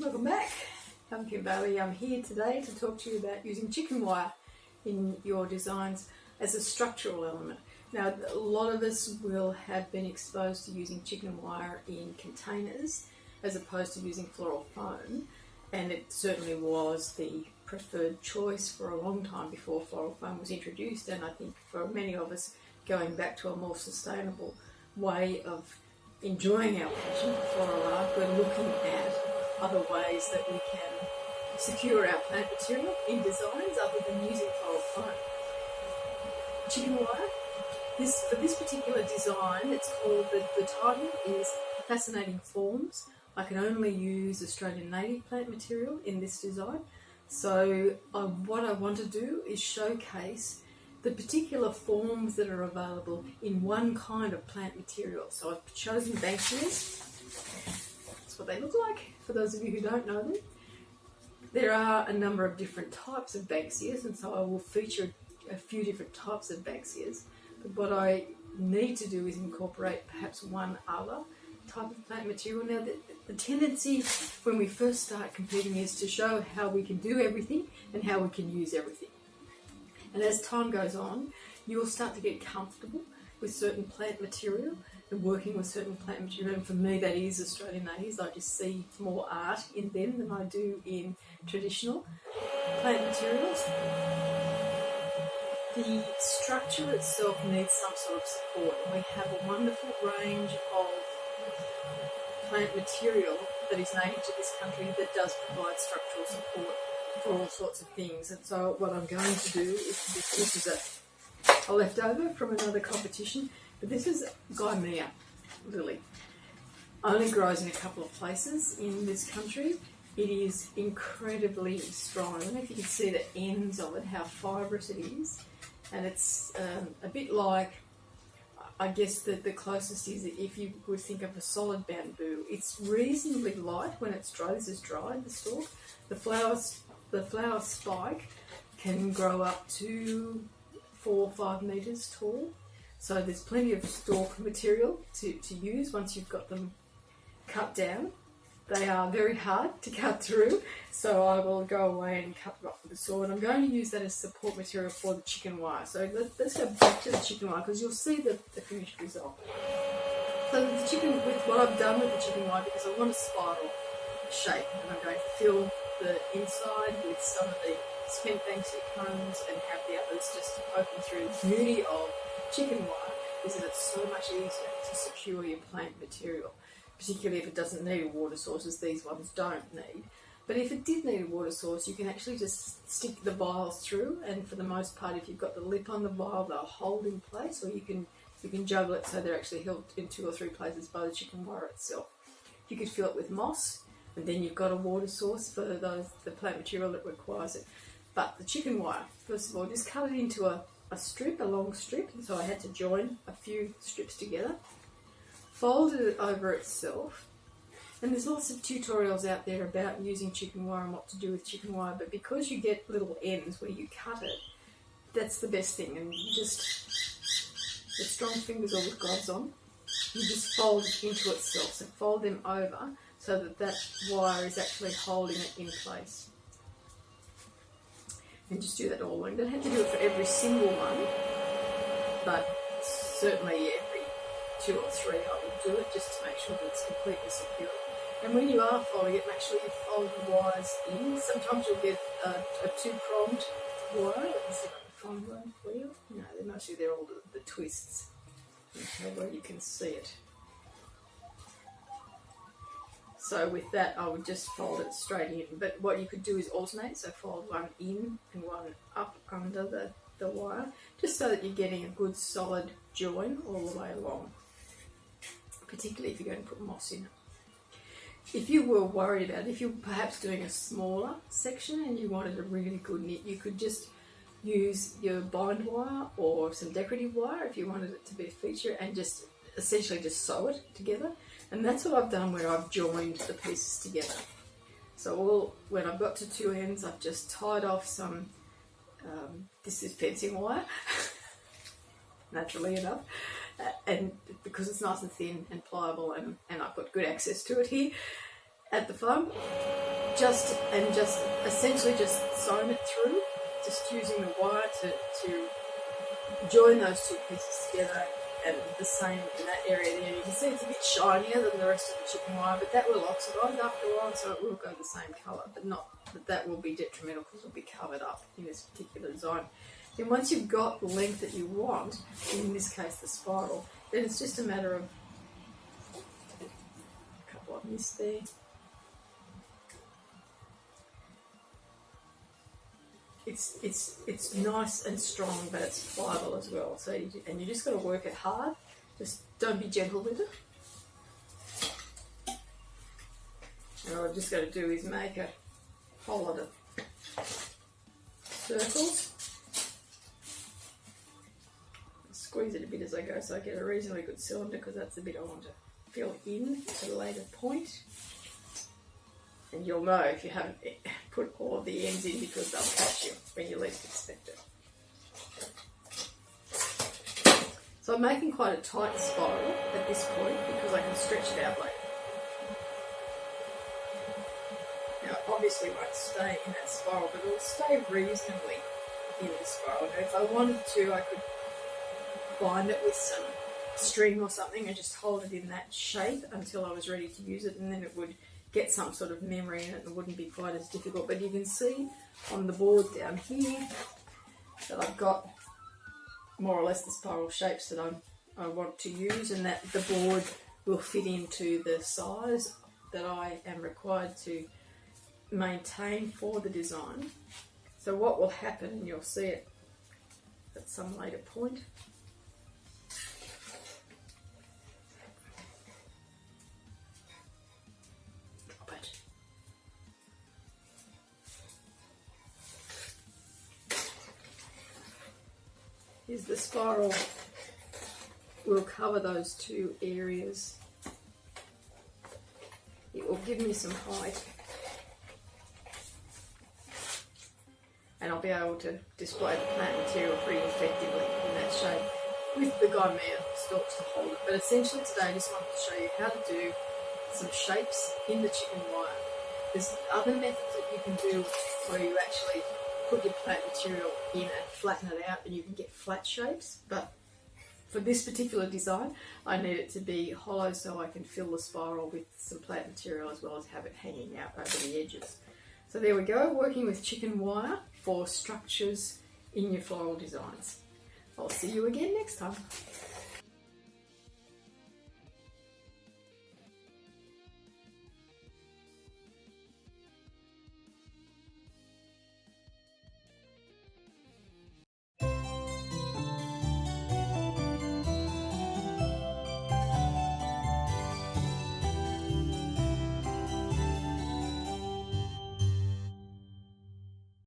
Welcome back. I'm Baillie. I'm here today to talk to you about using chicken wire in your designs as a structural element. Now, a lot of us will have been exposed to using chicken wire in containers as opposed to using floral foam, and it certainly was the preferred choice for a long time before floral foam was introduced, and I think for many of us going back to a more sustainable way of enjoying our passion for floral art, we're looking at other ways that we can secure our plant material in designs other than using floral foam. Chicken wire, for this particular design, it's called, the title is Fascinating Forms. I can only use Australian native plant material in this design. So what I want to do is showcase the particular forms that are available in one kind of plant material. So I've chosen Banksias. That's what they look like, for those of you who don't know them. There are a number of different types of Banksias, and so I will feature a few different types of Banksias. But what I need to do is incorporate perhaps one other type of plant material. Now, the tendency when we first start competing is to show how we can do everything and how we can use everything. And as time goes on, you will start to get comfortable with certain plant material and working with certain plant material. And for me, that is Australian natives. I just see more art in them than I do in traditional plant materials. The structure itself needs some sort of support, and we have a wonderful range of plant material that is native to this country that does provide structural support for all sorts of things. And so what I'm going to do is, this is a leftover from another competition, but this is Gaimea lily. Only grows in a couple of places in this country. It is incredibly strong. I don't know if you can see the ends of it, how fibrous it is. And it's a bit like, I guess that the closest is, if you would think of a solid bamboo, it's reasonably light when it's dry. This is dried, the stalk. The flower spike can grow up to 4 or 5 metres tall. So there's plenty of stalk material to use once you've got them cut down. They are very hard to cut through, so I will go away and cut them up with a saw, and I'm going to use that as support material for the chicken wire. So let's go back to the chicken wire, because you'll see the finished result. So with the chicken, with what I've done with the chicken wire, because I want a spiral shape, and I'm going to fill the inside with some of the spent Banksia cones and have the others just open through. The beauty of chicken wire is that it's so much easier to secure your plant material, particularly if it doesn't need a water source, as these ones don't need. But if it did need a water source, you can actually just stick the vials through, and for the most part, if you've got the lip on the vial, they'll hold in place, or you can juggle it so they're actually held in 2 or 3 places by the chicken wire itself. You could fill it with moss, and then you've got a water source for the plant material that requires it. But the chicken wire, first of all, just cut it into a long strip, and so I had to join a few strips together. Folded it over itself, and there's lots of tutorials out there about using chicken wire and what to do with chicken wire, but because you get little ends where you cut it, that's the best thing. And you just, with strong fingers or with gloves on, you just fold it into itself. So fold them over so that wire is actually holding it in place. And just do that all along. You don't have to do it for every single one, but certainly every 2 or 3 I would do it, just to make sure that it's completely secure. And when you are folding it, make sure you fold the wires in. Sometimes you'll get a 2-pronged wire. Let me see if I can find one for you. No, they're all the twists. Okay, where you can see it. So with that, I would just fold it straight in. But what you could do is alternate, so fold one in and one up under the wire, just so that you're getting a good solid join all the way along, particularly if you're going to put moss in. If you were worried about it, if you're perhaps doing a smaller section and you wanted a really good knit, you could just use your bind wire or some decorative wire if you wanted it to be a feature, and just essentially just sew it together. And that's what I've done where I've joined the pieces together. So when I've got to 2 ends, I've just tied off some, this is fencing wire, naturally enough, and because it's nice and thin and pliable, and I've got good access to it here, at the foam, just essentially just sewn it through, just using the wire to join those two pieces together, and the same in that area there. You can see it's a bit shinier than the rest of the chicken wire, but that will oxidise after a while, so it will go the same colour, but not that will be detrimental because it will be covered up in this particular design. Then once you've got the length that you want, in this case the spiral, then it's just a matter of a couple I've missed there. It's nice and strong, but it's pliable as well. So you just got to work it hard. Just don't be gentle with it. And what I've just got to do is make a whole lot of circles. Squeeze it a bit as I go, so I get a reasonably good cylinder, because that's the bit I want to fill in at a later point. And you'll know if you haven't put all of the ends in, because they'll catch you when you least expect it. So I'm making quite a tight spiral at this point because I can stretch it out later. Now it obviously won't stay in that spiral, but it'll stay reasonably in the spiral. Now if I wanted to, I could bind it with some string or something and just hold it in that shape until I was ready to use it, and then it would get some sort of memory in it and it wouldn't be quite as difficult. But you can see on the board down here that I've got more or less the spiral shapes that I want to use, and that the board will fit into the size that I am required to maintain for the design. So what will happen, and you'll see it at some later point, is the spiral will cover those two areas. It will give me some height, and I'll be able to display the plant material pretty effectively in that shape with the gymea stalks to hold it. But essentially today I just wanted to show you how to do some shapes in the chicken wire. There's other methods that you can do where you actually put your plant material in and flatten it out and you can get flat shapes, but for this particular design I need it to be hollow so I can fill the spiral with some plant material as well as have it hanging out over the edges. So there we go, working with chicken wire for structures in your floral designs. I'll see you again next time.